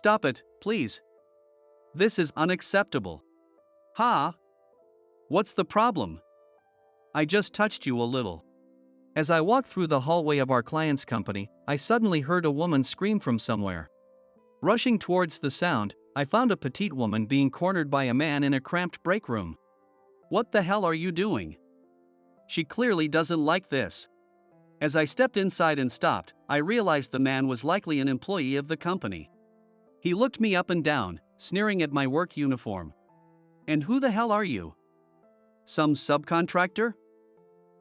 Stop it, please. This is unacceptable. Ha! What's the problem? I just touched you a little. As I walked through the hallway of our client's company, I suddenly heard a woman scream from somewhere. Rushing towards the sound, I found a petite woman being cornered by a man in a cramped break room. What the hell are you doing? She clearly doesn't like this. As I stepped inside and stopped, I realized the man was likely an employee of the company. He looked me up and down, sneering at my work uniform. And who the hell are you? Some subcontractor?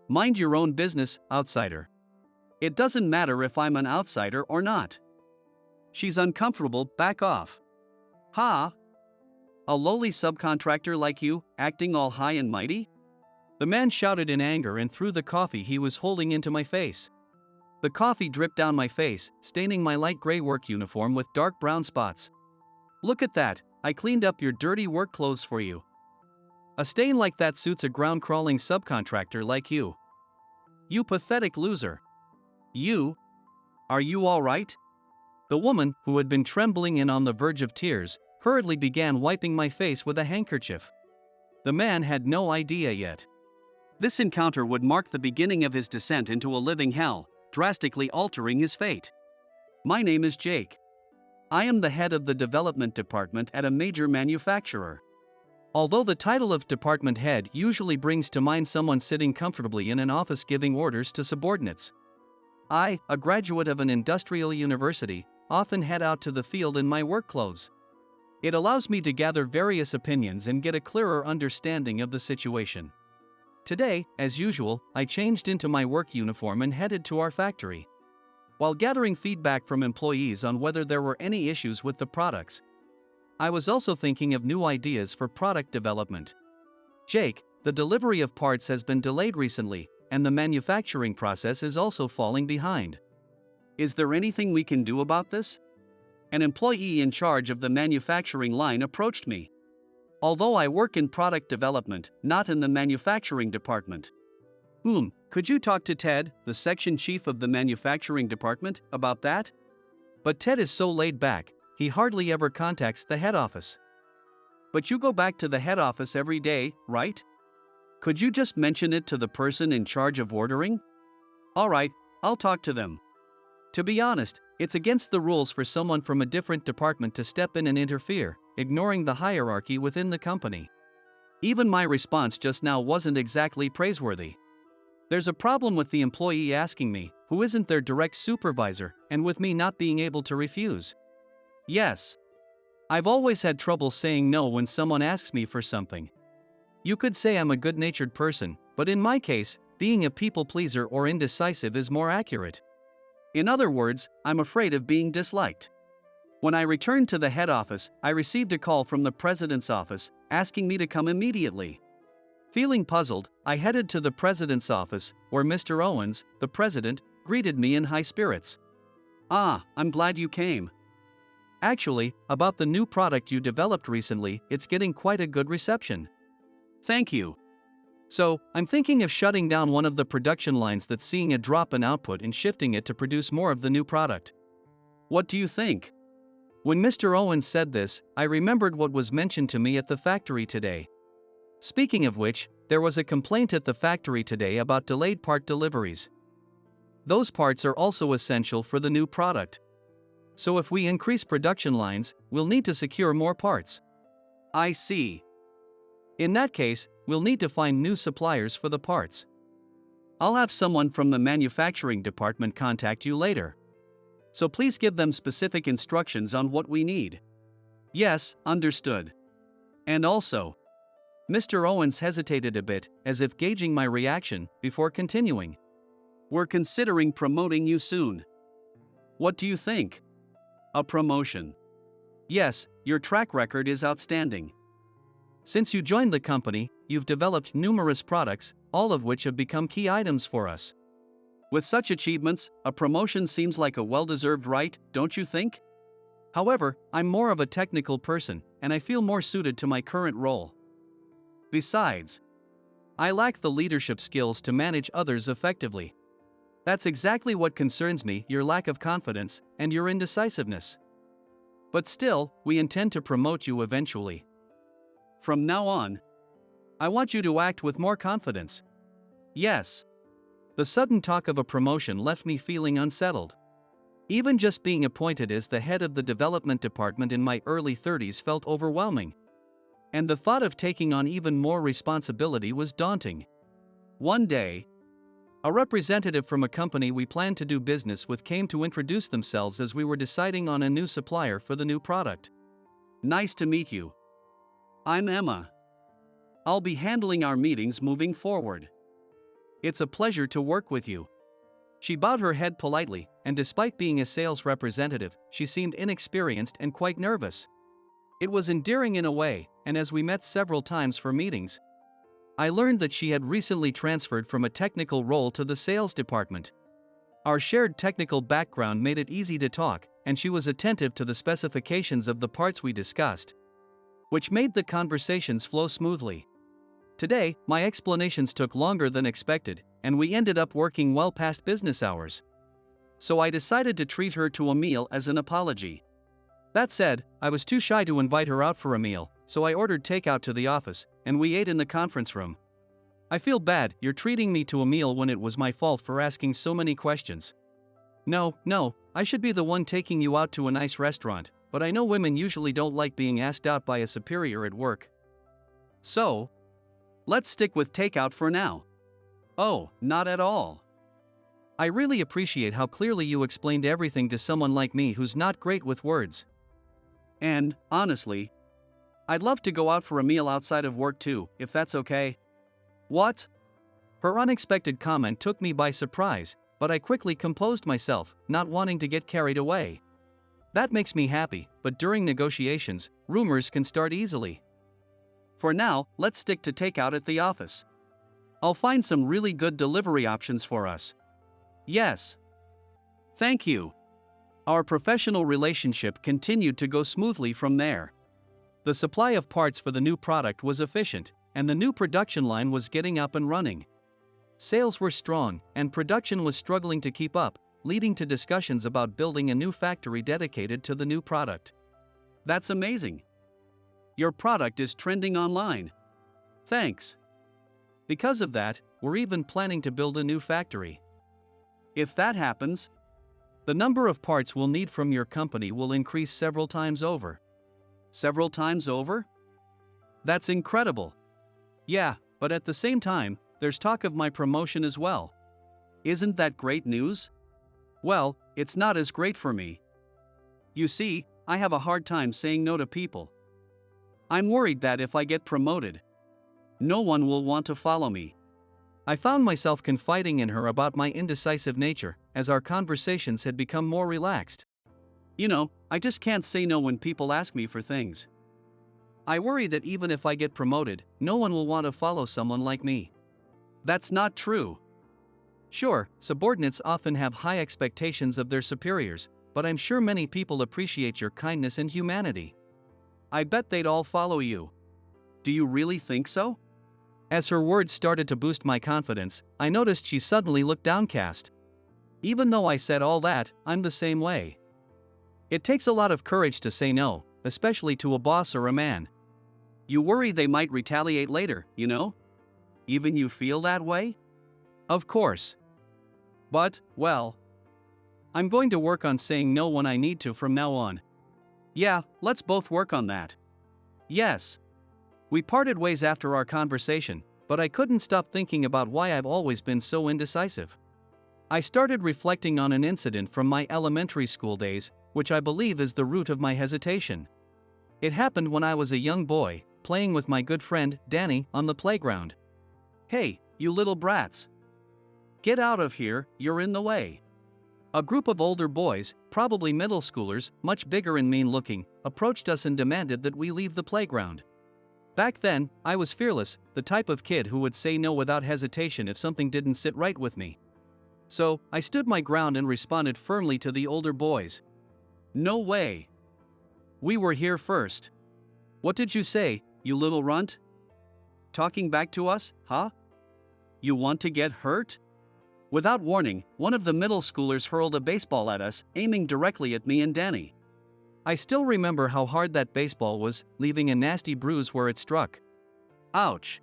Mind your own business, outsider. It doesn't matter if I'm an outsider or not. She's uncomfortable, back off. Ha! A lowly subcontractor like you, acting all high and mighty? The man shouted in anger and threw the coffee he was holding into my face. The coffee dripped down my face, staining my light gray work uniform with dark brown spots. Look at that, I cleaned up your dirty work clothes for you. A stain like that suits a ground-crawling subcontractor like you. You pathetic loser. You? Are you all right? The woman, who had been trembling and on the verge of tears, hurriedly began wiping my face with a handkerchief. The man had no idea yet. This encounter would mark the beginning of his descent into a living hell, drastically altering his fate. My name is Jake. I am the head of the development department at a major manufacturer. Although the title of department head usually brings to mind someone sitting comfortably in an office giving orders to subordinates, I, a graduate of an industrial university, often head out to the field in my work clothes. It allows me to gather various opinions and get a clearer understanding of the situation. Today, as usual, I changed into my work uniform and headed to our factory. While gathering feedback from employees on whether there were any issues with the products, I was also thinking of new ideas for product development. Jake, the delivery of parts has been delayed recently, and the manufacturing process is also falling behind. Is there anything we can do about this? An employee in charge of the manufacturing line approached me. Although I work in product development, not in the manufacturing department. Could you talk to Ted, the section chief of the manufacturing department, about that? But Ted is so laid back, he hardly ever contacts the head office. But you go back to the head office every day, right? Could you just mention it to the person in charge of ordering? Alright, I'll talk to them. To be honest, it's against the rules for someone from a different department to step in and interfere, ignoring the hierarchy within the company. Even my response just now wasn't exactly praiseworthy. There's a problem with the employee asking me, who isn't their direct supervisor, and with me not being able to refuse. Yes. I've always had trouble saying no when someone asks me for something. You could say I'm a good-natured person, but in my case, being a people pleaser or indecisive is more accurate. In other words, I'm afraid of being disliked. When I returned to the head office, I received a call from the president's office, asking me to come immediately. Feeling puzzled, I headed to the president's office, where Mr. Owens, the president, greeted me in high spirits. Ah, I'm glad you came. Actually, about the new product you developed recently, it's getting quite a good reception. Thank you. So, I'm thinking of shutting down one of the production lines that's seeing a drop in output and shifting it to produce more of the new product. What do you think? When Mr. Owens said this, I remembered what was mentioned to me at the factory today. Speaking of which, there was a complaint at the factory today about delayed part deliveries. Those parts are also essential for the new product. So if we increase production lines, we'll need to secure more parts. I see. In that case, we'll need to find new suppliers for the parts. I'll have someone from the manufacturing department contact you later. So please give them specific instructions on what we need. Yes, understood. And also, Mr. Owens hesitated a bit, as if gauging my reaction, before continuing. We're considering promoting you soon. What do you think? A promotion. Yes, your track record is outstanding. Since you joined the company, you've developed numerous products, all of which have become key items for us. With such achievements, a promotion seems like a well-deserved right, don't you think? However, I'm more of a technical person, and I feel more suited to my current role. Besides, I lack the leadership skills to manage others effectively. That's exactly what concerns me, your lack of confidence, and your indecisiveness. But still, we intend to promote you eventually. From now on, I want you to act with more confidence. Yes. The sudden talk of a promotion left me feeling unsettled. Even just being appointed as the head of the development department in my early 30s felt overwhelming. And the thought of taking on even more responsibility was daunting. One day, a representative from a company we planned to do business with came to introduce themselves as we were deciding on a new supplier for the new product. Nice to meet you. I'm Emma. I'll be handling our meetings moving forward. It's a pleasure to work with you. She bowed her head politely, and despite being a sales representative, she seemed inexperienced and quite nervous. It was endearing in a way, and as we met several times for meetings, I learned that she had recently transferred from a technical role to the sales department. Our shared technical background made it easy to talk, and she was attentive to the specifications of the parts we discussed, which made the conversations flow smoothly. Today, my explanations took longer than expected, and we ended up working well past business hours. So I decided to treat her to a meal as an apology. That said, I was too shy to invite her out for a meal, so I ordered takeout to the office, and we ate in the conference room. I feel bad you're treating me to a meal when it was my fault for asking so many questions. No, I should be the one taking you out to a nice restaurant, but I know women usually don't like being asked out by a superior at work. So, let's stick with takeout for now. Oh, not at all. I really appreciate how clearly you explained everything to someone like me who's not great with words. And, honestly, I'd love to go out for a meal outside of work too, if that's okay. What? Her unexpected comment took me by surprise, but I quickly composed myself, not wanting to get carried away. That makes me happy, but during negotiations, rumors can start easily. For now, let's stick to takeout at the office. I'll find some really good delivery options for us. Yes. Thank you. Our professional relationship continued to go smoothly from there. The supply of parts for the new product was efficient, and the new production line was getting up and running. Sales were strong, and production was struggling to keep up, leading to discussions about building a new factory dedicated to the new product. That's amazing. Your product is trending online. Thanks. Because of that, we're even planning to build a new factory. If that happens, the number of parts we'll need from your company will increase several times over. Several times over? That's incredible. Yeah, but at the same time, there's talk of my promotion as well. Isn't that great news? Well, it's not as great for me. You see, I have a hard time saying no to people. I'm worried that if I get promoted, no one will want to follow me. I found myself confiding in her about my indecisive nature, as our conversations had become more relaxed. I just can't say no when people ask me for things. I worry that even if I get promoted, no one will want to follow someone like me. That's not true. Sure, subordinates often have high expectations of their superiors, but I'm sure many people appreciate your kindness and humanity. I bet they'd all follow you. Do you really think so? As her words started to boost my confidence, I noticed she suddenly looked downcast. Even though I said all that, I'm the same way. It takes a lot of courage to say no, especially to a boss or a man. You worry they might retaliate later, Even you feel that way? Of course. But, well, I'm going to work on saying no when I need to from now on. Yeah, let's both work on that. Yes. We parted ways after our conversation, but I couldn't stop thinking about why I've always been so indecisive. I started reflecting on an incident from my elementary school days, which I believe is the root of my hesitation. It happened when I was a young boy, playing with my good friend, Danny, on the playground. Hey, you little brats. Get out of here, you're in the way. A group of older boys, probably middle schoolers, much bigger and mean-looking, approached us and demanded that we leave the playground. Back then, I was fearless, the type of kid who would say no without hesitation if something didn't sit right with me. So, I stood my ground and responded firmly to the older boys. No way. We were here first. What did you say, you little runt? Talking back to us, huh? You want to get hurt? Without warning, one of the middle schoolers hurled a baseball at us, aiming directly at me and Danny. I still remember how hard that baseball was, leaving a nasty bruise where it struck. Ouch!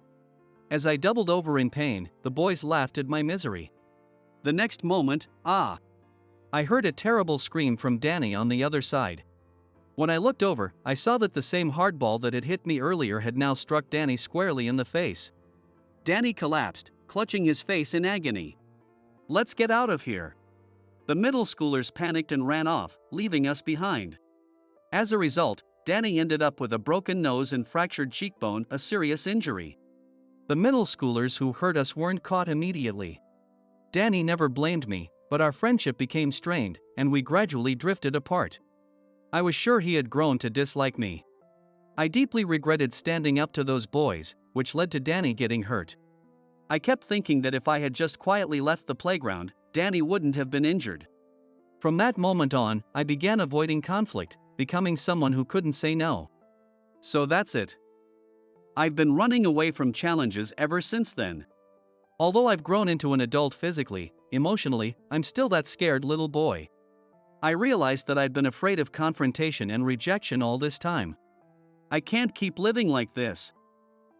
As I doubled over in pain, the boys laughed at my misery. The next moment, I heard a terrible scream from Danny on the other side. When I looked over, I saw that the same hardball that had hit me earlier had now struck Danny squarely in the face. Danny collapsed, clutching his face in agony. "Let's get out of here." The middle schoolers panicked and ran off, leaving us behind. As a result, Danny ended up with a broken nose and fractured cheekbone, a serious injury. The middle schoolers who hurt us weren't caught immediately. Danny never blamed me, but our friendship became strained, and we gradually drifted apart. I was sure he had grown to dislike me. I deeply regretted standing up to those boys, which led to Danny getting hurt. I kept thinking that if I had just quietly left the playground, Danny wouldn't have been injured. From that moment on, I began avoiding conflict, becoming someone who couldn't say no. So that's it. I've been running away from challenges ever since then. Although I've grown into an adult physically, emotionally, I'm still that scared little boy. I realized that I'd been afraid of confrontation and rejection all this time. I can't keep living like this.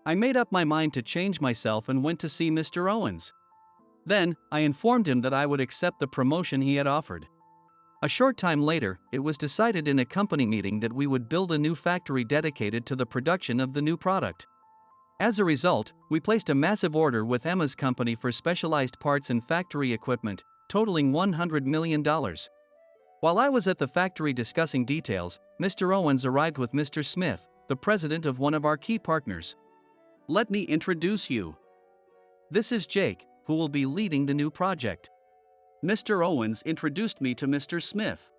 I made up my mind to change myself and went to see Mr. Owens. Then, I informed him that I would accept the promotion he had offered. A short time later, it was decided in a company meeting that we would build a new factory dedicated to the production of the new product. As a result, we placed a massive order with Emma's company for specialized parts and factory equipment, totaling $100 million. While I was at the factory discussing details, Mr. Owens arrived with Mr. Smith, the president of one of our key partners. "Let me introduce you. This is Jake, who will be leading the new project." Mr. Owens introduced me to Mr. Smith.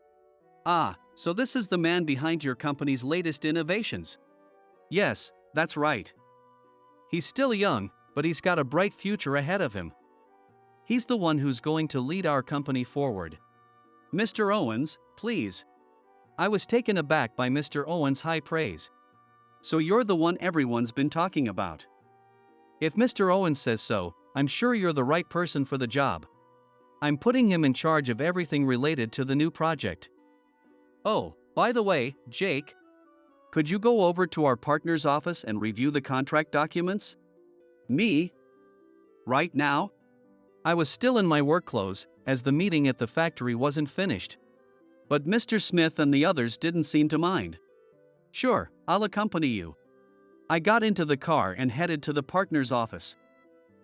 So this is the man behind your company's latest innovations?" "Yes, that's right. He's still young, but he's got a bright future ahead of him. He's the one who's going to lead our company forward." "Mr. Owens, please." I was taken aback by Mr. Owens' high praise. "So you're the one everyone's been talking about?" "If Mr. Owens says so, I'm sure you're the right person for the job. I'm putting him in charge of everything related to the new project." "Oh, by the way, Jake, could you go over to our partner's office and review the contract documents?" "Me? Right now?" I was still in my work clothes, as the meeting at the factory wasn't finished. But Mr. Smith and the others didn't seem to mind. "Sure, I'll accompany you." I got into the car and headed to the partner's office.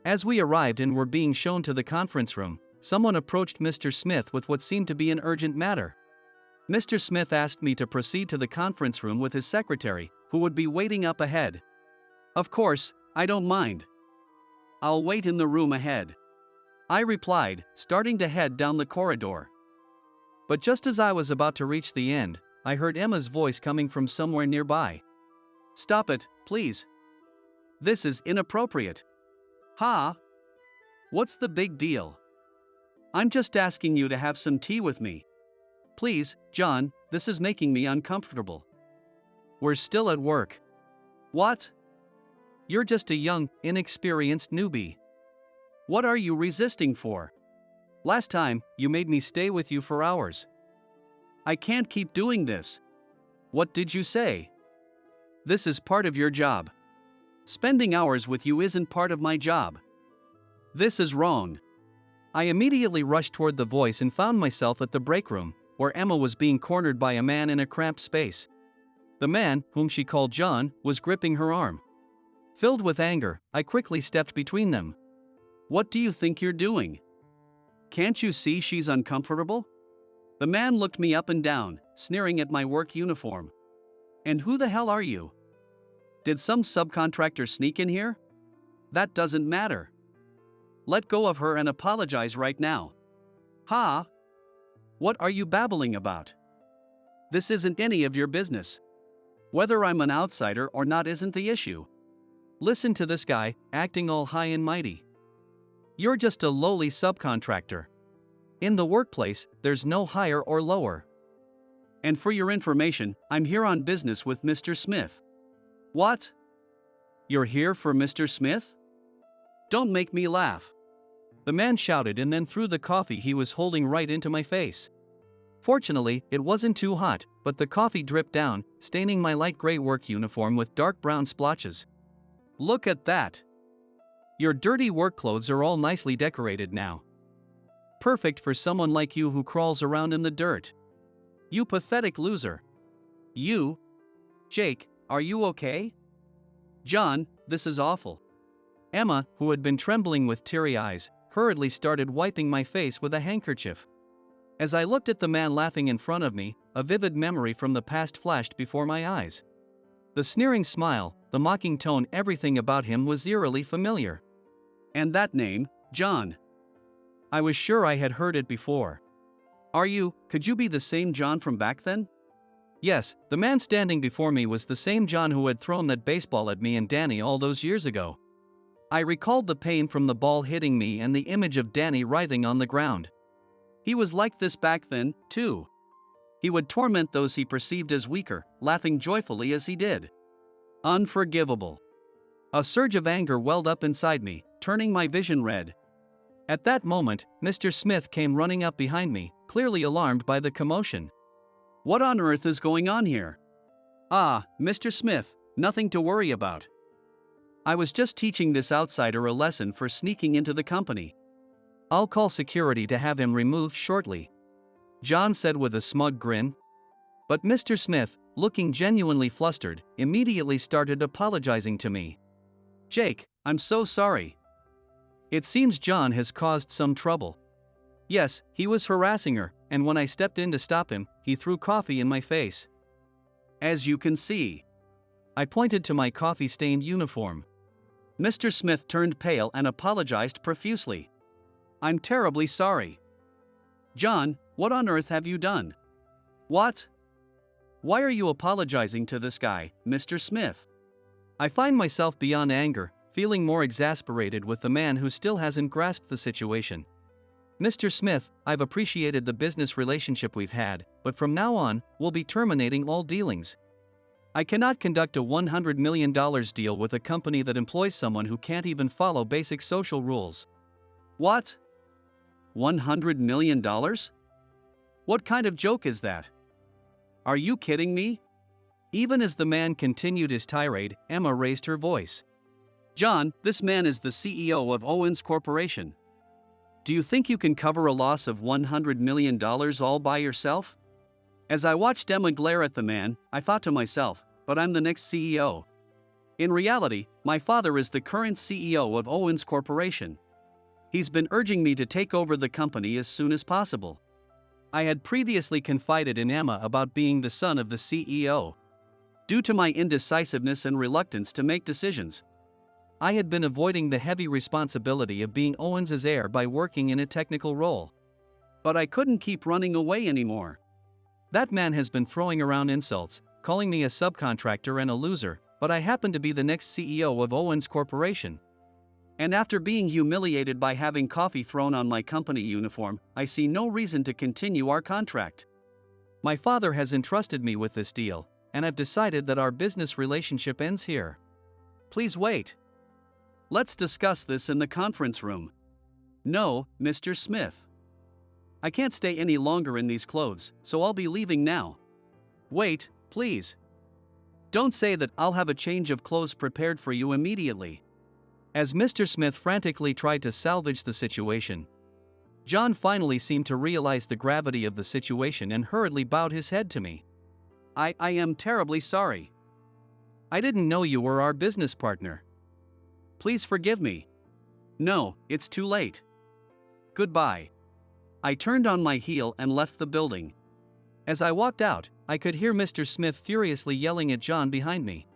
As we arrived and were being shown to the conference room, someone approached Mr. Smith with what seemed to be an urgent matter. Mr. Smith asked me to proceed to the conference room with his secretary, who would be waiting up ahead. "Of course, I don't mind. I'll wait in the room ahead," I replied, starting to head down the corridor. But just as I was about to reach the end, I heard Emma's voice coming from somewhere nearby. "Stop it, please. This is inappropriate." "Ha? What's the big deal? I'm just asking you to have some tea with me. Please, John, this is making me uncomfortable. We're still at work." "What? You're just a young, inexperienced newbie. What are you resisting for? Last time, you made me stay with you for hours. I can't keep doing this." "What did you say?" "This is part of your job. Spending hours with you isn't part of my job. This is wrong." I immediately rushed toward the voice and found myself at the break room, where Emma was being cornered by a man in a cramped space. The man, whom she called John, was gripping her arm. Filled with anger, I quickly stepped between them. "What do you think you're doing? Can't you see she's uncomfortable?" The man looked me up and down, sneering at my work uniform. "And who the hell are you? Did some subcontractor sneak in here? That doesn't matter. Let go of her and apologize right now." "Ha? What are you babbling about? This isn't any of your business. Whether I'm an outsider or not isn't the issue. Listen to this guy, acting all high and mighty. You're just a lowly subcontractor. In the workplace, there's no higher or lower. And for your information, I'm here on business with Mr. Smith." "What? You're here for Mr. Smith? Don't make me laugh." The man shouted and then threw the coffee he was holding right into my face. Fortunately, it wasn't too hot, but the coffee dripped down, staining my light gray work uniform with dark brown splotches. Look at that! Your dirty work clothes are all nicely decorated now. Perfect for someone like you who crawls around in the dirt. You pathetic loser. You? Jake, are you okay? John, this is awful. Emma, who had been trembling with teary eyes, hurriedly started wiping my face with a handkerchief. As I looked at the man laughing in front of me, a vivid memory from the past flashed before my eyes. The sneering smile, the mocking tone, everything about him was eerily familiar. And that name, John. I was sure I had heard it before. Could you be the same John from back then? Yes, the man standing before me was the same John who had thrown that baseball at me and Danny all those years ago. I recalled the pain from the ball hitting me and the image of Danny writhing on the ground. He was like this back then, too. He would torment those he perceived as weaker, laughing joyfully as he did. Unforgivable. A surge of anger welled up inside me, turning my vision red. At that moment, Mr. Smith came running up behind me, clearly alarmed by the commotion. What on earth is going on here? Ah, Mr. Smith, nothing to worry about. I was just teaching this outsider a lesson for sneaking into the company. I'll call security to have him removed shortly, John said with a smug grin. But Mr. Smith, looking genuinely flustered, immediately started apologizing to me. Jake, I'm so sorry. It seems John has caused some trouble. Yes, he was harassing her, and when I stepped in to stop him, he threw coffee in my face. As you can see. I pointed to my coffee-stained uniform. Mr. Smith turned pale and apologized profusely. I'm terribly sorry. John, what on earth have you done? What? Why are you apologizing to this guy, Mr. Smith? I find myself beyond anger, feeling more exasperated with the man who still hasn't grasped the situation. Mr. Smith, I've appreciated the business relationship we've had, but from now on, we'll be terminating all dealings. I cannot conduct a $100 million deal with a company that employs someone who can't even follow basic social rules. What? $100 million? What kind of joke is that? Are you kidding me? Even as the man continued his tirade, Emma raised her voice. John, this man is the CEO of Owens Corporation. Do you think you can cover a loss of $100 million all by yourself? As I watched Emma glare at the man, I thought to myself, but I'm the next CEO. In reality, my father is the current CEO of Owens Corporation. He's been urging me to take over the company as soon as possible. I had previously confided in Emma about being the son of the CEO. Due to my indecisiveness and reluctance to make decisions, I had been avoiding the heavy responsibility of being Owens's heir by working in a technical role. But I couldn't keep running away anymore. That man has been throwing around insults, calling me a subcontractor and a loser, but I happen to be the next CEO of Owens Corporation. And after being humiliated by having coffee thrown on my company uniform, I see no reason to continue our contract. My father has entrusted me with this deal, and I've decided that our business relationship ends here. Please wait. Let's discuss this in the conference room. No, Mr. Smith. I can't stay any longer in these clothes, so I'll be leaving now. Wait, please. Don't say that. I'll have a change of clothes prepared for you immediately. As Mr. Smith frantically tried to salvage the situation, John finally seemed to realize the gravity of the situation and hurriedly bowed his head to me. I am terribly sorry. I didn't know you were our business partner. Please forgive me. No, it's too late. Goodbye. I turned on my heel and left the building. As I walked out, I could hear Mr. Smith furiously yelling at John behind me.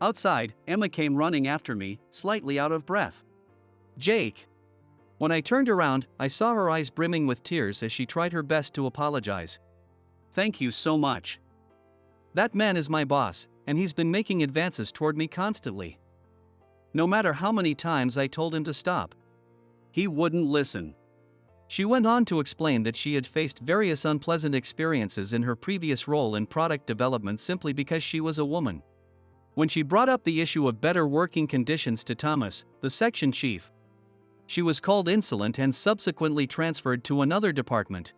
Outside, Emma came running after me, slightly out of breath. Jake. When I turned around, I saw her eyes brimming with tears as she tried her best to apologize. Thank you so much. That man is my boss, and he's been making advances toward me constantly. No matter how many times I told him to stop, he wouldn't listen. She went on to explain that she had faced various unpleasant experiences in her previous role in product development simply because she was a woman. When she brought up the issue of better working conditions to Thomas, the section chief, she was called insolent and subsequently transferred to another department.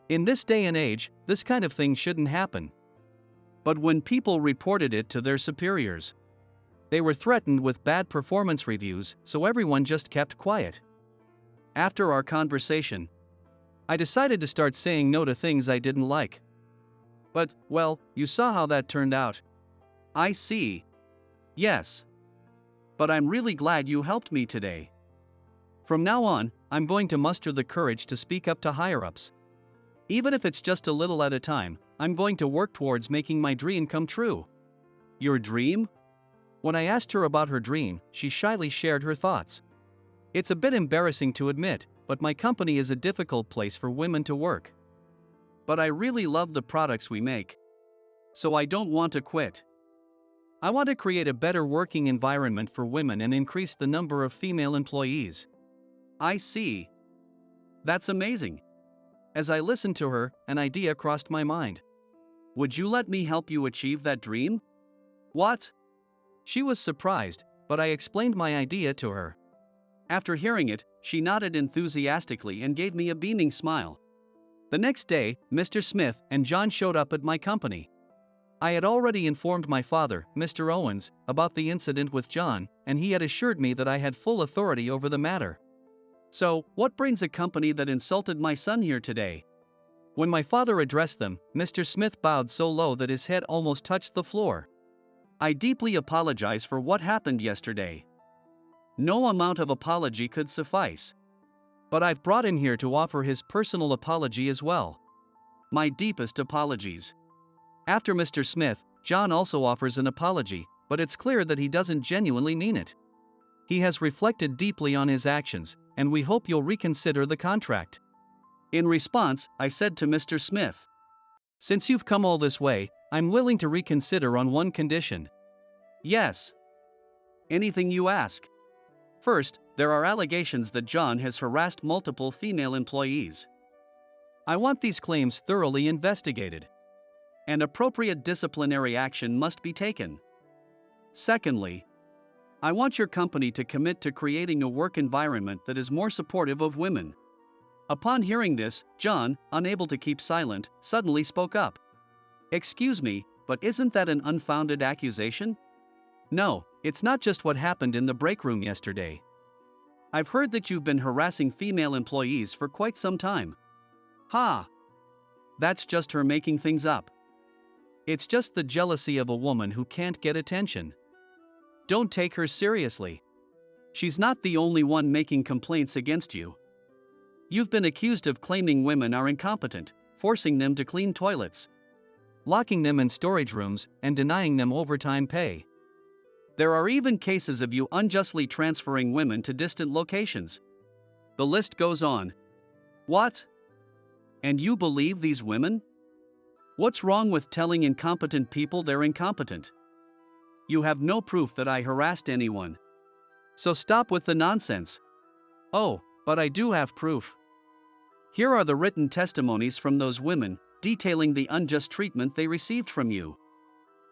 In this day and age, this kind of thing shouldn't happen. But when people reported it to their superiors, they were threatened with bad performance reviews, so everyone just kept quiet. After our conversation, I decided to start saying no to things I didn't like. But, well, you saw how that turned out. I see. Yes. But I'm really glad you helped me today. From now on, I'm going to muster the courage to speak up to higher-ups. Even if it's just a little at a time, I'm going to work towards making my dream come true. Your dream? When I asked her about her dream, she shyly shared her thoughts. It's a bit embarrassing to admit, but my company is a difficult place for women to work. But I really love the products we make. So I don't want to quit. I want to create a better working environment for women and increase the number of female employees. I see. That's amazing. As I listened to her, an idea crossed my mind. Would you let me help you achieve that dream? What? She was surprised, but I explained my idea to her. After hearing it, she nodded enthusiastically and gave me a beaming smile. The next day, Mr. Smith and John showed up at my company. I had already informed my father, Mr. Owens, about the incident with John, and he had assured me that I had full authority over the matter. So, what brings a company that insulted my son here today? When my father addressed them, Mr. Smith bowed so low that his head almost touched the floor. I deeply apologize for what happened yesterday. No amount of apology could suffice. But I've brought him here to offer his personal apology as well. My deepest apologies. After Mr. Smith, John also offers an apology, but it's clear that he doesn't genuinely mean it. He has reflected deeply on his actions, and we hope you'll reconsider the contract. In response, I said to Mr. Smith, since you've come all this way, I'm willing to reconsider on one condition. Yes. Anything you ask. First, there are allegations that John has harassed multiple female employees. I want these claims thoroughly investigated. And appropriate disciplinary action must be taken. Secondly, I want your company to commit to creating a work environment that is more supportive of women. Upon hearing this, John, unable to keep silent, suddenly spoke up. Excuse me, but isn't that an unfounded accusation? No, it's not just what happened in the break room yesterday. I've heard that you've been harassing female employees for quite some time. Ha! That's just her making things up. It's just the jealousy of a woman who can't get attention. Don't take her seriously. She's not the only one making complaints against you. You've been accused of claiming women are incompetent, forcing them to clean toilets, locking them in storage rooms, and denying them overtime pay. There are even cases of you unjustly transferring women to distant locations. The list goes on. What? And you believe these women? What's wrong with telling incompetent people they're incompetent? You have no proof that I harassed anyone. So stop with the nonsense. Oh, but I do have proof. Here are the written testimonies from those women, detailing the unjust treatment they received from you.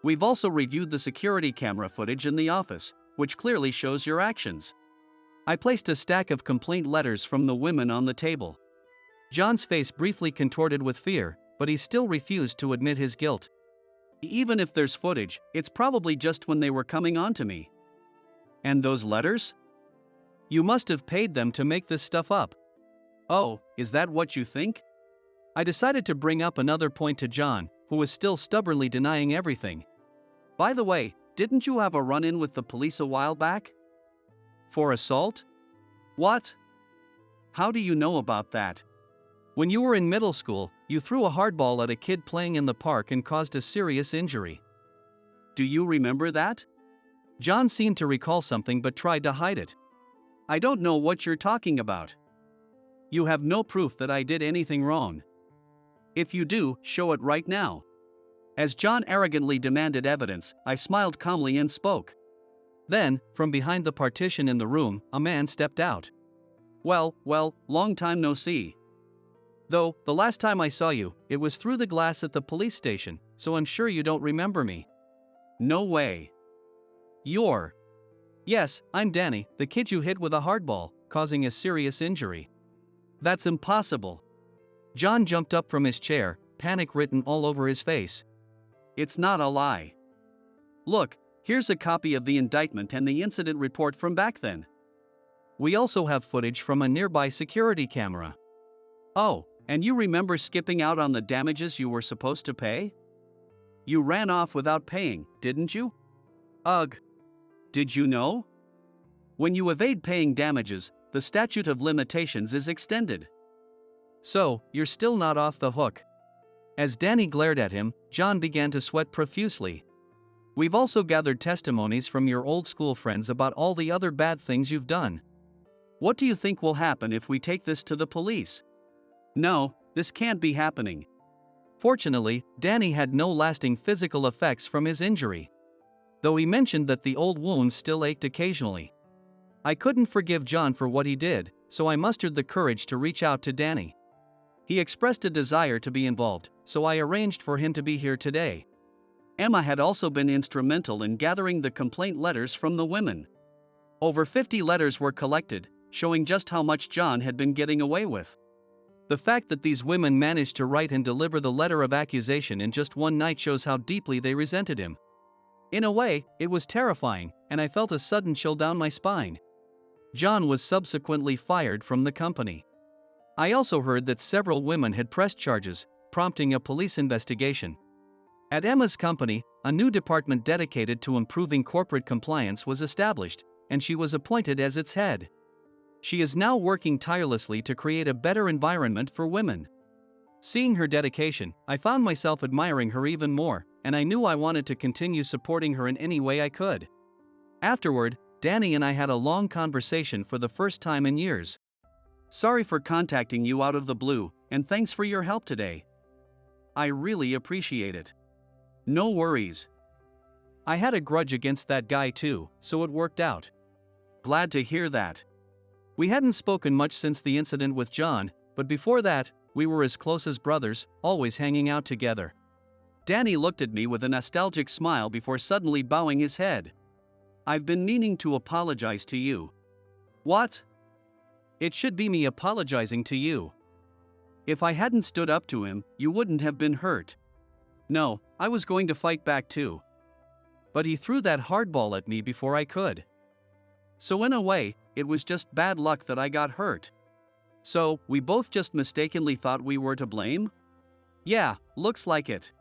We've also reviewed the security camera footage in the office, which clearly shows your actions. I placed a stack of complaint letters from the women on the table. John's face briefly contorted with fear, but he still refused to admit his guilt. Even if there's footage, it's probably just when they were coming on to me. And those letters? You must have paid them to make this stuff up. Oh, is that what you think? I decided to bring up another point to John, who was still stubbornly denying everything. By the way, didn't you have a run-in with the police a while back? For assault? What? How do you know about that? When you were in middle school, you threw a hardball at a kid playing in the park and caused a serious injury. Do you remember that? John seemed to recall something but tried to hide it. I don't know what you're talking about. You have no proof that I did anything wrong. If you do, show it right now. As John arrogantly demanded evidence, I smiled calmly and spoke. Then, from behind the partition in the room, a man stepped out. Well, long time no see. Though, the last time I saw you, it was through the glass at the police station, so I'm sure you don't remember me. No way. You're... Yes, I'm Danny, the kid you hit with a hardball, causing a serious injury. That's impossible. John jumped up from his chair, panic written all over his face. It's not a lie. Look, here's a copy of the indictment and the incident report from back then. We also have footage from a nearby security camera. Oh, and you remember skipping out on the damages you were supposed to pay? You ran off without paying, didn't you? Ugh. Did you know? When you evade paying damages, the statute of limitations is extended. So, you're still not off the hook. As Danny glared at him, John began to sweat profusely. We've also gathered testimonies from your old school friends about all the other bad things you've done. What do you think will happen if we take this to the police? No, this can't be happening. Fortunately, Danny had no lasting physical effects from his injury, though he mentioned that the old wounds still ached occasionally. I couldn't forgive John for what he did, so I mustered the courage to reach out to Danny. He expressed a desire to be involved, so I arranged for him to be here today. Emma had also been instrumental in gathering the complaint letters from the women. Over 50 letters were collected, showing just how much John had been getting away with. The fact that these women managed to write and deliver the letter of accusation in just one night shows how deeply they resented him. In a way, it was terrifying, and I felt a sudden chill down my spine. John was subsequently fired from the company. I also heard that several women had pressed charges, prompting a police investigation. At Emma's company, a new department dedicated to improving corporate compliance was established, and she was appointed as its head. She is now working tirelessly to create a better environment for women. Seeing her dedication, I found myself admiring her even more, and I knew I wanted to continue supporting her in any way I could. Afterward, Danny and I had a long conversation for the first time in years. Sorry for contacting you out of the blue, and thanks for your help today. I really appreciate it. No worries. I had a grudge against that guy too, so it worked out. Glad to hear that. We hadn't spoken much since the incident with John, but before that, we were as close as brothers, always hanging out together. Danny looked at me with a nostalgic smile before suddenly bowing his head. I've been meaning to apologize to you. What? It should be me apologizing to you. If I hadn't stood up to him, you wouldn't have been hurt. No, I was going to fight back too. But he threw that hardball at me before I could. So in a way, it was just bad luck that I got hurt. So, we both just mistakenly thought we were to blame? Yeah, looks like it.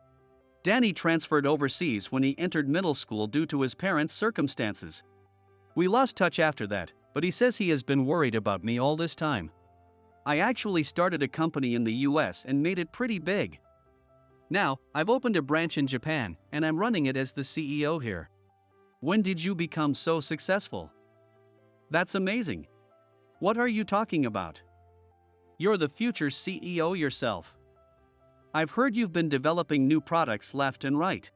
Danny transferred overseas when he entered middle school due to his parents' circumstances. We lost touch after that, but he says he has been worried about me all this time. I actually started a company in the US and made it pretty big. Now, I've opened a branch in Japan, and I'm running it as the CEO here. When did you become so successful? That's amazing. What are you talking about? You're the future CEO yourself. I've heard you've been developing new products left and right.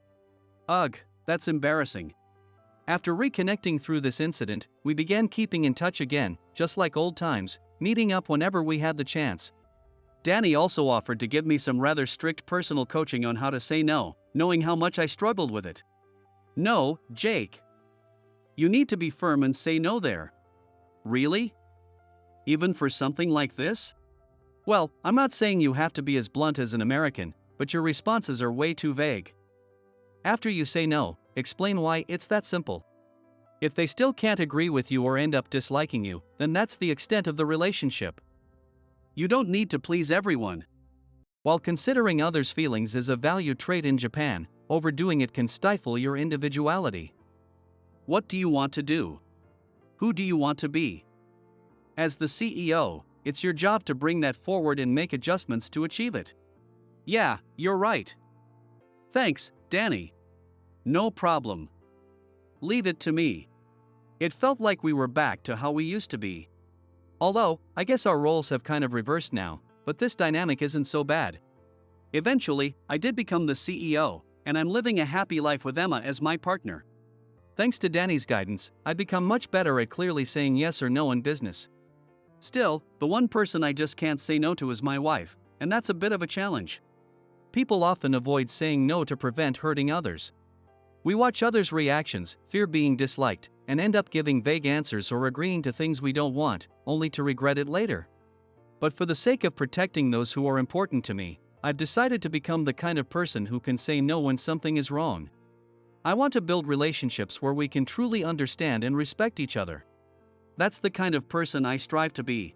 Ugh, that's embarrassing. After reconnecting through this incident, we began keeping in touch again, just like old times, meeting up whenever we had the chance. Danny also offered to give me some rather strict personal coaching on how to say no, knowing how much I struggled with it. No, Jake. You need to be firm and say no there. Really? Even for something like this? Well, I'm not saying you have to be as blunt as an American, but your responses are way too vague. After you say no, explain why. It's that simple. If they still can't agree with you or end up disliking you, then that's the extent of the relationship. You don't need to please everyone. While considering others' feelings is a valued trait in Japan, overdoing it can stifle your individuality. What do you want to do? Who do you want to be? As the CEO, it's your job to bring that forward and make adjustments to achieve it. Yeah, you're right. Thanks, Danny. No problem. Leave it to me. It felt like we were back to how we used to be. Although, I guess our roles have kind of reversed now, but this dynamic isn't so bad. Eventually, I did become the CEO, and I'm living a happy life with Emma as my partner. Thanks to Danny's guidance, I've become much better at clearly saying yes or no in business. Still, the one person I just can't say no to is my wife, and that's a bit of a challenge. People often avoid saying no to prevent hurting others. We watch others' reactions, fear being disliked, and end up giving vague answers or agreeing to things we don't want, only to regret it later. But for the sake of protecting those who are important to me, I've decided to become the kind of person who can say no when something is wrong. I want to build relationships where we can truly understand and respect each other. That's the kind of person I strive to be.